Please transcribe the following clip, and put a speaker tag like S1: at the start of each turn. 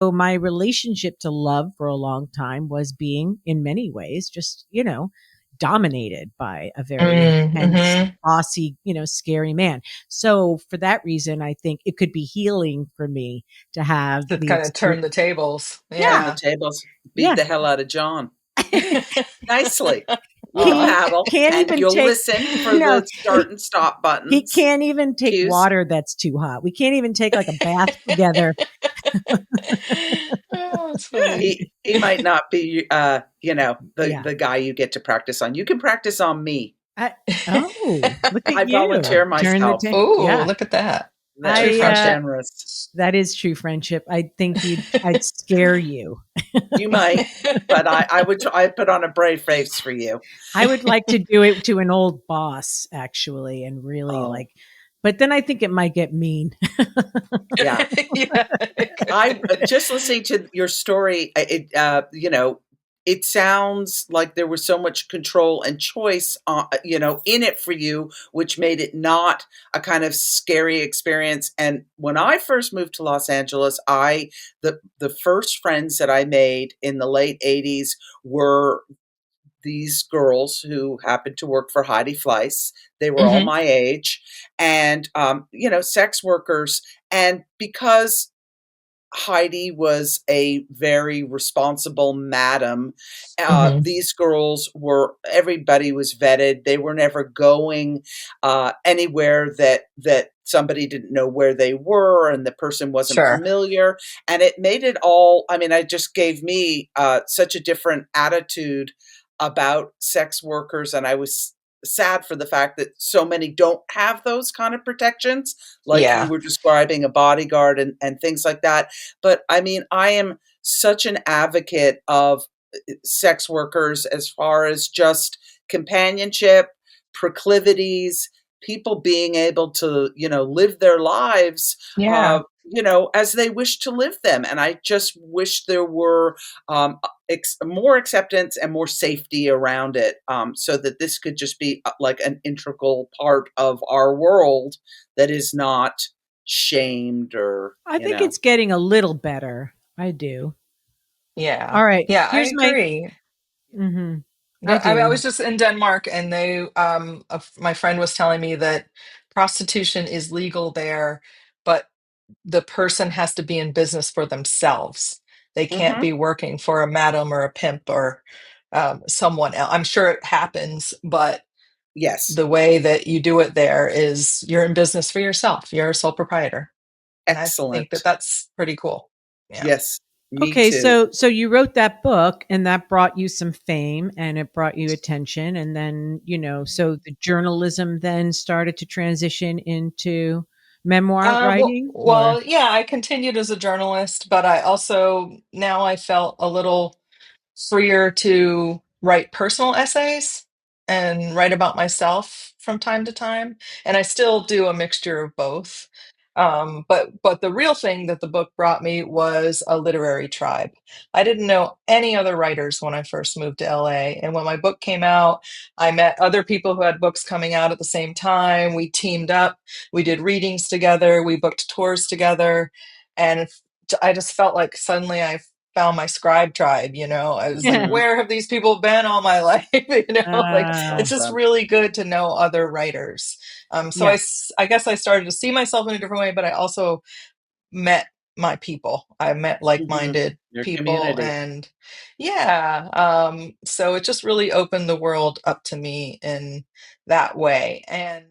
S1: So my relationship to love for a long time was being, in many ways, just, dominated by a very intense,
S2: Mm-hmm.
S1: bossy, scary man. So for that reason, I think it could be healing for me to have
S2: To
S1: the
S2: kind of turn
S1: experience.
S2: the tables.
S1: Yeah.
S3: Turn the
S2: Yeah.
S3: tables, beat
S1: Yeah.
S3: the hell out of John nicely with a
S2: Oh,
S1: He
S3: paddle,
S1: can't
S3: and
S1: even
S3: you'll
S1: take,
S3: listen for
S1: no,
S3: the start and stop
S1: he
S3: buttons
S1: can't even take
S3: cues.
S1: water that's too hot. We can't even take like a bath together.
S2: oh, it's funny.
S3: He might not be
S1: Yeah.
S3: the guy you get to practice on. You can practice on me.
S1: I, oh, look at
S3: I
S1: you.
S3: volunteer
S1: Turn the
S3: myself.
S1: tape.
S2: Oh,
S1: Yeah.
S2: look at that. True
S3: How
S2: friendship.
S3: generous.
S1: That is true friendship. I think I'd scare you.
S3: You might, but I put on a brave face for you.
S1: I would like to do it to an old boss, actually, and really
S3: Oh,
S1: like, but then I think it might get mean.
S3: yeah.
S2: Yeah.
S3: I just listening to your story. It sounds like there was so much control and choice, in it for you, which made it not a kind of scary experience. And when I first moved to Los Angeles, the first friends that I made in the late '80s were these girls who happened to work for Heidi Fleiss. They were all
S2: Hmm.
S3: my age, and sex workers. And because Heidi was a very responsible madam.
S2: Hmm.
S3: These girls everybody was vetted. They were never going anywhere that somebody didn't know where they were and the person wasn't
S2: Sure.
S3: familiar. And it made it all, I mean, it just gave me such a different attitude about sex workers. And I was sad for the fact that so many don't have those kind of protections, like you
S2: Yeah.
S3: were describing, a bodyguard and things like that. But I mean, I am such an advocate of sex workers as far as just companionship, proclivities, people being able to, live their lives,
S2: Yeah.
S3: as they wish to live them. And I just wish there were more acceptance and more safety around it, so that this could just be like an integral part of our world that is not shamed or,
S1: I think it's getting a little better. I do.
S2: Yeah.
S1: All right.
S2: Yeah, I
S1: Here's my.
S2: agree.
S1: Mhm. I
S2: But I
S1: do.
S2: was just in Denmark, and my friend was telling me that prostitution is legal there, but the person has to be in business for themselves. They can't
S3: Mhm.
S2: be working for a madam or a pimp or someone else. I'm sure it happens, but
S3: Yes.
S2: the way that you do it there is you're in business for yourself. You're a sole proprietor. And I think that
S3: Excellent.
S2: that's pretty cool. Yeah.
S3: Yes, me
S1: Okay,
S3: too.
S1: so you wrote that book and that brought you some fame and it brought you attention and then, so the journalism then started to transition into memoir writing or
S2: Yeah, I continued as a journalist, but I also now I felt a little freer to write personal essays and write about myself from time to time. And I still do a mixture of both. But the real thing that the book brought me was a literary tribe. I didn't know any other writers when I first moved to LA. And when my book came out, I met other people who had books coming out at the same time. We teamed up, we did readings together, we booked tours together. And I just felt like suddenly I found my scribe tribe. I was like,
S1: yeah.
S3: Mhm.
S2: where have these people been all my life? Like
S3: That's
S1: Uh
S2: it's just
S3: awesome.
S2: really good to know other writers. So
S1: yeah.
S2: I guess I started to see myself in a different way, but I also met my people. I met
S3: Mhm.
S2: like-minded
S3: Your
S2: people,
S3: community.
S2: and yeah, so it just really opened the world up to me in that way. And